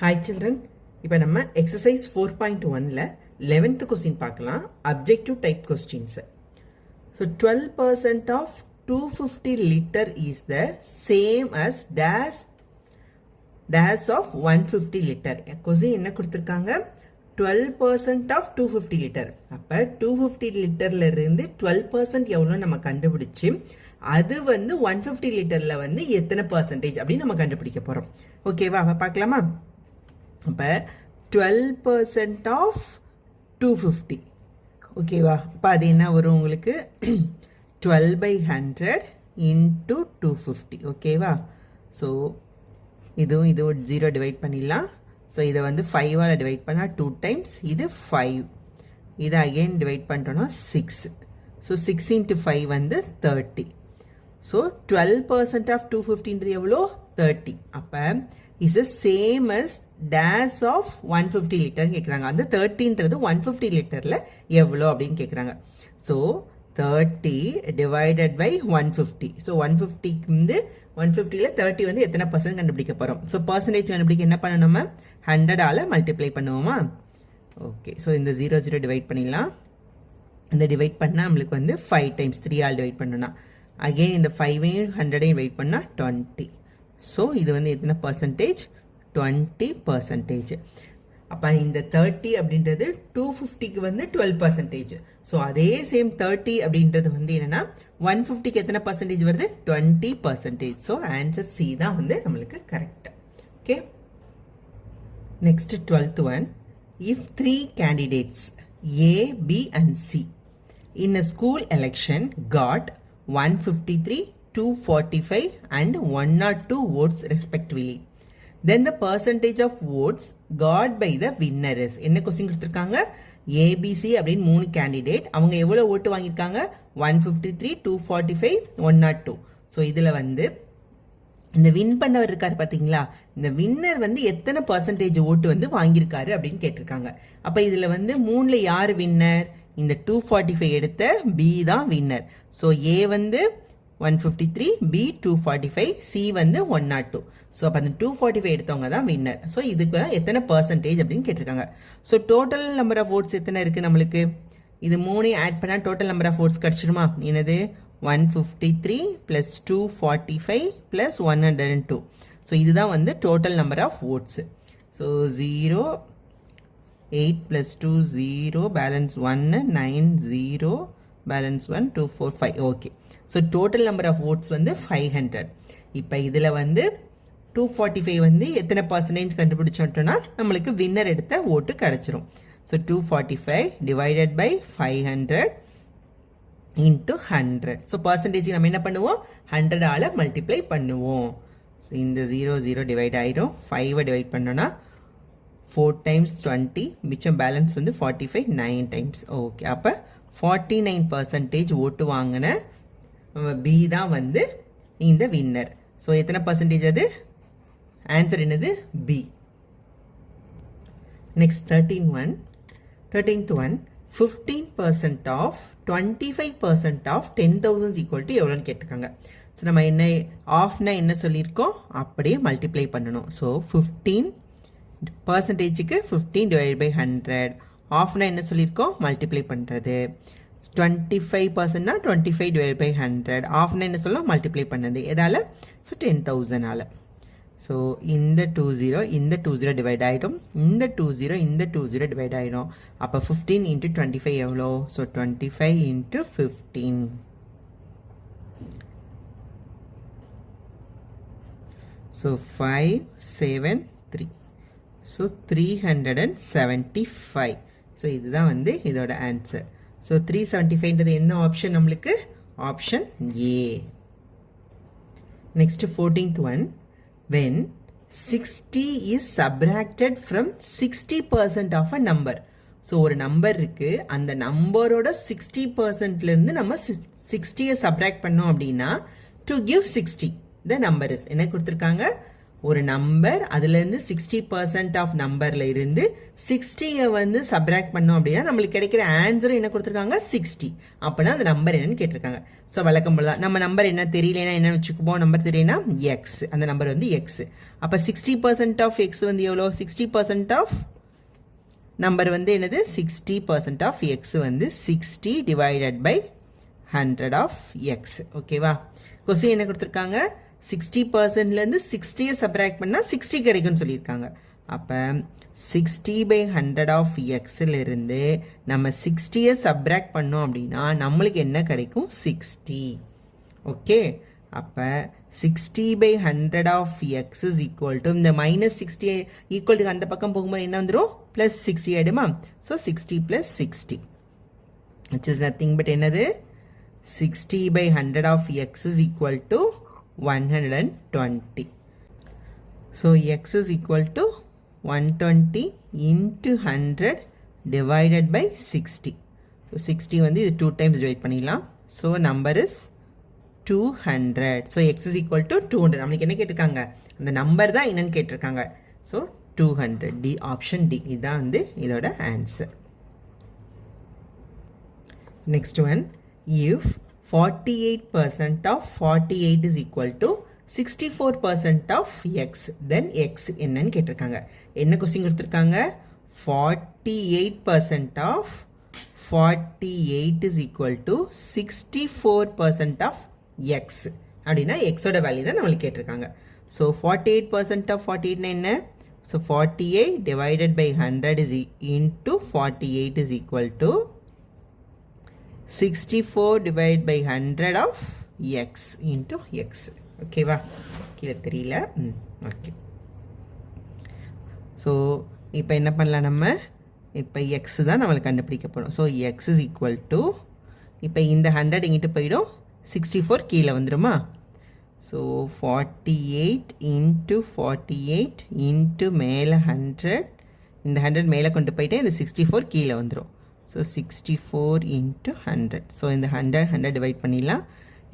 Hi children, இப்போ நம்ம exercise 4.1ல 11th question பார்க்கலாம் objective type questions. So 12% of 250 liter is the same as dash of 150 liter. question என்ன கொடுத்திருக்காங்க 12% of 250 liter. அப்ப 250 லிட்டர்ல இருந்து 12% எவ்வளோ நம்ம கண்டுபிடிச்சு அது வந்து 150 லிட்டர்ல வந்து எத்தனை பர்சன்டேஜ் அப்படின்னு நம்ம கண்டுபிடிக்க போறோம். ஓகேவா? அப்ப பார்க்கலாமா? அப்போ 12% ஆஃப் 250 ஓகேவா? அப்போ அது என்ன வரும் உங்களுக்கு 12/100 இன்ட்டு 250 ஓகேவா? ஸோ இதுவும் இது 0 டிவைட் பண்ணிடலாம். ஸோ இதை வந்து 5ஆல் டிவைட் பண்ணால் 2 டைம்ஸ், இது 5, இதை அகெயின் டிவைட் பண்ணிட்டோன்னா 6. ஸோ 6 இன்ட்டு 5 வந்து 30. ஸோ 12% ஆஃப் 250 எவ்வளோ 30. அப்போ is the same as dash of 150 liter கேட்குறாங்க. அந்த 30ன்றது 150 லிட்டரில் எவ்வளோ அப்படின்னு கேட்குறாங்க. So 30 divided by 150. ஸோ 150க்கு வந்து 150ல் 30 வந்து எத்தனை பர்சன்ட் கண்டுபிடிக்க போகிறோம். ஸோ பர்சன்டேஜ் கண்டுபிடிக்க என்ன பண்ணணும், நம்ம 100ஆல் மல்டிப்ளை பண்ணுவோமா? ஓகே, ஸோ இந்த 0 டிவைட் பண்ணிடலாம். இந்த டிவைட் பண்ணால் நம்மளுக்கு வந்து 5 டைம்ஸ் 3ஆல் டிவைட் பண்ணணும்னா அகெயின் இந்த 5ஐயும் 100ஐயும் வெயிட் பண்ணால் 20. ஸோ இது வந்து எத்தனை பர்சன்டேஜ் 20%. அப்போ இந்த 30 அப்படின்றது 250க்கு வந்து 12%. ஸோ அதே சேம் 30 அப்படின்றது வந்து என்னென்னா 150க்கு எத்தனை பர்சன்டேஜ் வருது 20%. ஸோ ஆன்சர் சி தான் வந்து நம்மளுக்கு correct. Okay, next 12th one. If 3 candidates A, B and C in a school election got 153, 245 and 102 votes respectively, then the percentage of votes got by the winner is. என்ன question கொடுத்துருக்காங்க, ABC அப்படின்னு 3 candidate, அவங்க எவ்வளோ ஓட்டு வாங்கியிருக்காங்க 153, 245, 102. So இதில் வந்து இந்த வின் பண்ணவர் இருக்கார் பார்த்தீங்களா, இந்த வின்னர் வந்து எத்தனை பர்சன்டேஜ் ஓட்டு வந்து வாங்கியிருக்காரு அப்படின்னு கேட்டிருக்காங்க. அப்போ இதில் வந்து 3ல் யார் வின்னர், இந்த 245 எடுத்த பி தான் வின்னர். ஸோ ஏ வந்து 153, B 245, C வந்து 102. ஸோ அப்போ அந்த 245 எடுத்தவங்க தான் வின்னர். ஸோ இதுக்கு தான் எத்தனை பர்சன்டேஜ் அப்படின்னு கேட்டிருக்காங்க. So total number of votes எத்தனை இருக்குது நம்மளுக்கு, இது 3ஐயும் ஆட் பண்ணால் டோட்டல் நம்பர் ஆஃப் ஓட்ஸ் கிடச்சிடுமா? என்னது 153 ப்ளஸ் 245 ப்ளஸ் 102. ஸோ இதுதான் வந்து total number of votes. So 0, 8 plus 2 0, balance 1, 9 0, balance 1, 2 4 5. Okay, so total number of votes வந்து 500. இப்போ இதில் வந்து 245 வந்து எத்தனை பர்சன்டேஜ் கண்டுபிடிச்சோட்டோன்னா நம்மளுக்கு வின்னர் எடுத்த ஓட்டு கிடச்சிரும். So 245 divided by 500 into 100. So percentage நம்ம என்ன பண்ணுவோம் 100ஆல் மல்டிப்ளை பண்ணுவோம். ஸோ இந்த 0 டிவைட் ஆகிடும். 5ஐ டிவைட் பண்ணோன்னா 4 டைம்ஸ் 20, மிச்சம் பேலன்ஸ் வந்து 45, 9 டைம்ஸ். ஓகே, அப்போ 49% ஓட்டு வாங்கின பி தான் வந்து இந்த வின்னர். ஸோ எத்தனை பர்சன்டேஜ் அது, ஆன்சர் என்னது B. Next 13th one. 15% of 25% of 10,000 equal to எவ்வளோன்னு கேட்டிருக்காங்க. ஸோ நம்ம என்ன ஆஃப்னா என்ன சொல்லியிருக்கோம் அப்படியே மல்டிப்ளை பண்ணணும். ஸோ 15 பர்சன்டேஜுக்கு 15 டிவைட் பை 100, ஆஃப்னா என்ன சொல்லியிருக்கோம் மல்டிப்ளை பண்ணுறது. 25%னா 25 டிவைட் பை 100, ஆஃப்னா என்ன சொல்லலாம் மல்டிப்ளை பண்ணது எதால், ஸோ 10,000ஆல். ஸோ இந்த 20 இந்த 20 டிவைட் ஆகிடும், இந்த 20 இந்த 20 டிவைட் ஆகிடும். அப்போ 15 இன்ட்டு 25 எவ்வளோ, so 25 into 15. So 5 7 3, so 375. So இதுதான் வந்து இதோட ஆன்சர். ஸோ 375ன்றது என்ன ஆப்ஷன் நம்மளுக்கு, option A. Next 14th one. When 60 is subtracted from 60% of a number. So ஒரு நம்பர் இருக்குது, அந்த நம்பரோட 60%லேருந்து நம்ம 60யை சப்ராக்ட் பண்ணோம் அப்படின்னா to give 60 the number is என்ன கொடுத்துருக்காங்க ஒரு நம்பர் அதுலேருந்து 60% ஆஃப் நம்பரில் இருந்து 60 வந்து சப்ராக்ட் பண்ணோம் அப்படின்னா நம்மளுக்கு கிடைக்கிற ஆன்சரும் என்ன கொடுத்துருக்காங்க 60. அப்படின்னா அந்த நம்பர் என்னன்னு கேட்டிருக்காங்க. ஸோ வழக்கம் போல தான் நம்ம நம்பர் என்ன தெரியலனா என்ன வச்சுக்குவோம், நம்பர் தெரியலனா எக்ஸ், அந்த நம்பர் வந்து எக்ஸ். அப்போ 60% ஆஃப் எக்ஸ் வந்து எவ்வளோ, 60% ஆஃப் நம்பர் வந்து என்னது 60% ஆஃப் எக்ஸ் வந்து 60 டிவைடட் பை 100 ஆஃப் எக்ஸ். ஓகேவா, கொஸ்டின் என்ன கொடுத்துருக்காங்க, 60%லேருந்து 60 சப்ராக்ட் பண்ணால் 60 கிடைக்கும்னு சொல்லியிருக்காங்க. அப்போ 60/100 ஆஃப் எக்ஸிலிருந்து நம்ம 60 சப்ராக்ட் பண்ணோம் அப்படின்னா நம்மளுக்கு என்ன கிடைக்கும் 60. ஓகே, அப்போ 60/100 of X is equal to இந்த -60 ஈக்குவல் டு அந்த பக்கம் போகும்போது என்ன வந்துடும் +60 ஆகிடுமா. So 60 + 60 which is nothing but என்னது 60/100 of X is equal to 120. So x is equal to 120 into 100 divided by 60. So 60 வந்து இது 2 times divide பண்ணிடலாம். So number is 200. So x is equal to 200. நம்மளுக்கு என்ன கேட்டிருக்காங்க, அந்த நம்பர் தான் என்னன்னு கேட்டிருக்காங்க. So 200. D, option D. இதான் வந்து இதோட answer. Next one, if 48% of 48 is equal to 64% of x, then x என்னன்னு கேட்டிருக்காங்க. என்ன கொஸ்டின் கொடுத்துருக்காங்க, 48% of 48 is equal to 64% of x அப்படின்னா எக்ஸோட வேல்யூ தான் நம்மளுக்கு கேட்டிருக்காங்க. ஸோ 48% of 48 என்ன, so 48 divided by 100 is into 48 is equal to 64 divided by 100 of x into x. ஓகேவா, கீழே தெரியல. ஓகே, ஸோ இப்போ என்ன பண்ணலாம், நம்ம இப்போ எக்ஸ் தான் நம்மளுக்கு கண்டுபிடிக்க போகிறோம். So X is equal to, இப்போ இந்த 100 இங்கிட்டு போயிடும், 64 கீழே வந்துடுமா. ஸோ 48 into 48 into மேலே 100, இந்த 100 மேலே கொண்டு போயிட்டு இந்த 64 கீழே வந்துடும். So 64 into 100. ஸோ இந்த 100 டிவைட் பண்ணிடலாம்,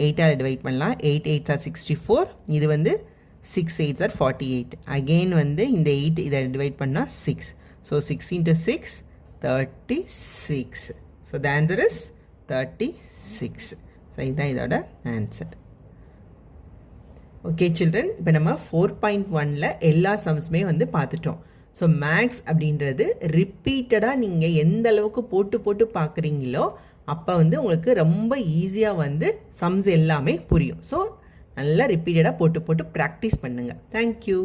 8ஆல் டிவைட் பண்ணலாம். 8 8s are 64, இது வந்து 6 8s are 48. அகெயின் வந்து இந்த 8 இதை டிவைட் பண்ணால் 6. So 6 into 6 36. So the answer is 36. So இதுதான் இதோட ஆன்சர். ஓகே சில்ட்ரன், இப்போ நம்ம 4.1ல் எல்லா சம்ஸுமே வந்து பார்த்துட்டோம். ஸோ மேக்ஸ் அப்படின்றது ரிப்பீட்டடாக நீங்கள் எந்த அளவுக்கு போட்டு போட்டு பார்க்குறீங்களோ அப்போ வந்து உங்களுக்கு ரொம்ப ஈஸியாக வந்து சம்ஸ் எல்லாமே புரியும். ஸோ நல்லா ரிப்பீட்டடாக போட்டு போட்டு ப்ராக்டிஸ் பண்ணுங்கள். தேங்க்யூ.